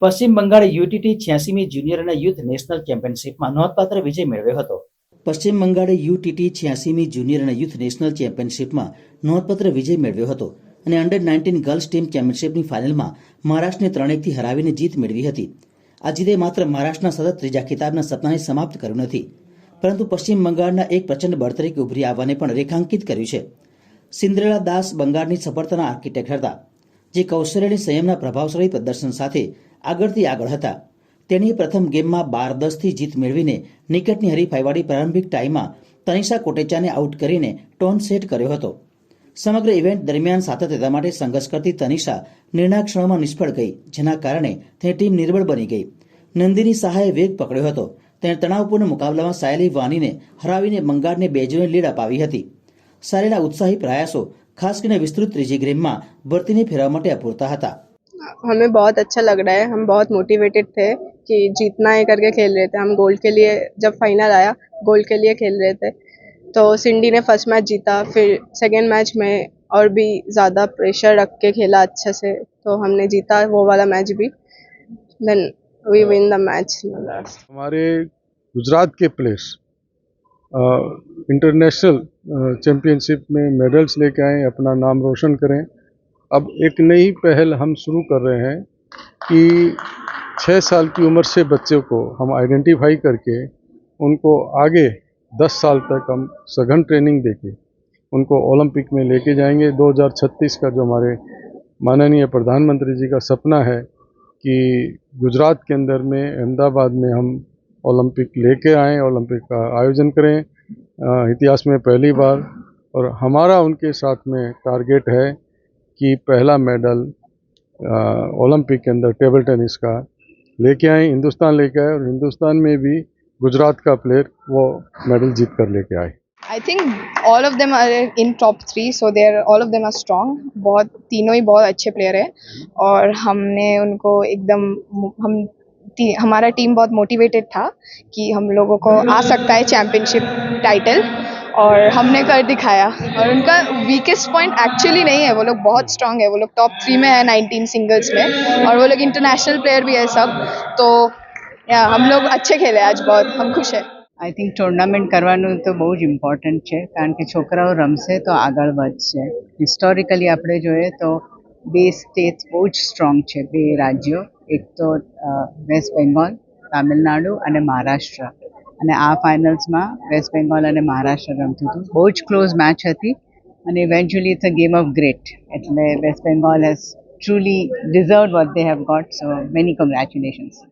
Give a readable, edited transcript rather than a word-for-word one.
પશ્ચિમ બંગાળે UTT 86મી junior અને youth national ચેમ્પિયનશિપમાં નોંધપાત્ર વિજય મેળવ્યો હતો. પશ્ચિમ બંગાળે યુટીટી 86મી જુનિયર અને યુથ નેશનલ ચેમ્પિયનશિપમાં નોંધપાત્ર વિજય મેળવ્યો હતો અને અંડર 19 ગર્લ્સ ટીમ ચેમ્પિયનશિપની ફાઇનલમાં મહારાષ્ટ્રને 3-1થી હરાવીને જીત મેળવી હતી. આ જીતે માત્ર મહારાષ્ટ્રના સતત ત્રીજા ખિતાબના સપનાને સમાપ્ત કર્યું નથી, પરંતુ પશ્ચિમ બંગાળના એક પ્રચંડ બળ તરીકે ઉભરી આવવાને પણ રેખાંકિત કર્યું છે. સિન્દ્રેલા દાસ બંગાળની સફળતાના આર્કિટેક્ટ હતા, જે કૌશલ્ય અને સંયમના પ્રભાવશાળી પ્રદર્શન સાથે આગળથી આગળ હતા. તેણીએ પ્રથમ ગેમમાં 12-10થી જીત મેળવીને નિકટની હરીફાઈવાળી પ્રારંભિક ટાઈમાં તનિષા કોટેચાને આઉટ કરીને ટોન સેટ કર્યો હતો. સમગ્ર ઇવેન્ટ દરમિયાન સાતત્યતા માટે સંઘર્ષ કરતી તનિષા નિર્ણાયક ક્ષણોમાં નિષ્ફળ ગઈ, જેના કારણે તેની ટીમ નિર્બળ બની ગઈ. નંદિની શાહે વેગ પકડ્યો હતો. તેણે તણાવપૂર્ણ મુકાબલામાં સાયલી વાનીને હરાવીને બંગાળને 2-0 લીડ અપાવી હતી. સાયલીના ઉત્સાહી પ્રયાસો ખાસ કરીને વિસ્તૃત ત્રીજી ગેમમાં ભરતીને ફેરવવા માટે અપૂરતા હતા. हमें बहुत अच्छा लग रहा है, हम बहुत मोटिवेटेड थे कि जीतना है करके खेल रहे थे. हम गोल्ड के लिए, जब फाइनल आया गोल्ड के लिए खेल रहे थे. तो सिंडी ने फर्स्ट मैच जीता, फिर सेकेंड मैच में और भी ज़्यादा प्रेशर रख के खेला अच्छे से, तो हमने जीता वो वाला मैच भी. Then we win the match. हमारे गुजरात के प्लेयर्स इंटरनेशनल चैम्पियनशिप में मेडल्स लेके आए, अपना नाम रोशन करें. अब एक नई पहल हम शुरू कर रहे हैं कि 6 साल की उम्र से बच्चों को हम आइडेंटिफाई करके उनको आगे 10 साल तक हम सघन ट्रेनिंग देके उनको ओलंपिक में लेके जाएंगे. 2036 का जो हमारे माननीय प्रधानमंत्री जी का सपना है कि गुजरात के अंदर में अहमदाबाद में हम ओलंपिक लेके आएँ, ओलंपिक का आयोजन करें, इतिहास में पहली बार. और हमारा उनके साथ में टारगेट है कि पहला मेडल ओलंपिक के अंदर टेबल टेनिस का लेके आए, हिंदुस्तान लेके आए, और हिंदुस्तान में भी गुजरात का प्लेयर वो मेडल जीत कर लेके आए. I think all of them are in top 3, so they are all of them are strong. बहुत तीनों ही बहुत अच्छे प्लेयर हैं और हमने उनको एकदम हमारा टीम बहुत मोटिवेटेड था कि हम लोगों को आ सकता है चैम्पियनशिप टाइटल, और हमने कर दिखाया. और उनका वीकेस्ट पॉइंट एक्चुअली नहीं है, वो लोग बहुत स्ट्रांग है. वो लोग टॉप 3 में है 19 सिंगल्स में, और वो लोग इंटरनेशनल प्लेयर भी है सब. तो या हम लोग अच्छे खेले आज, बहुत हम खुश है. आई थिंक टूर्नामेंट करवानुं तो बहु ज इम्पोर्टન્ટ છે, કારણ કે છોકરાઓ રમશે તો આગળ વધશે. હિસ્ટોરિકલી આપણે જોઈએ તો બે સ્ટેટ્સ બહુ જ સ્ટ્રોંગ છે, બે રાજ્યો, એક તો વેસ્ટ બેંગોલ, તામિલનાડુ અને મહારાષ્ટ્ર. અને આ ફાઇનલ્સમાં વેસ્ટ બેંગોલ અને મહારાષ્ટ્ર રમતું હતું. બહુ જ ક્લોઝ મેચ હતી અને eventually it's a game of great. એટલે West Bengal has truly deserved what they have got, so many congratulations.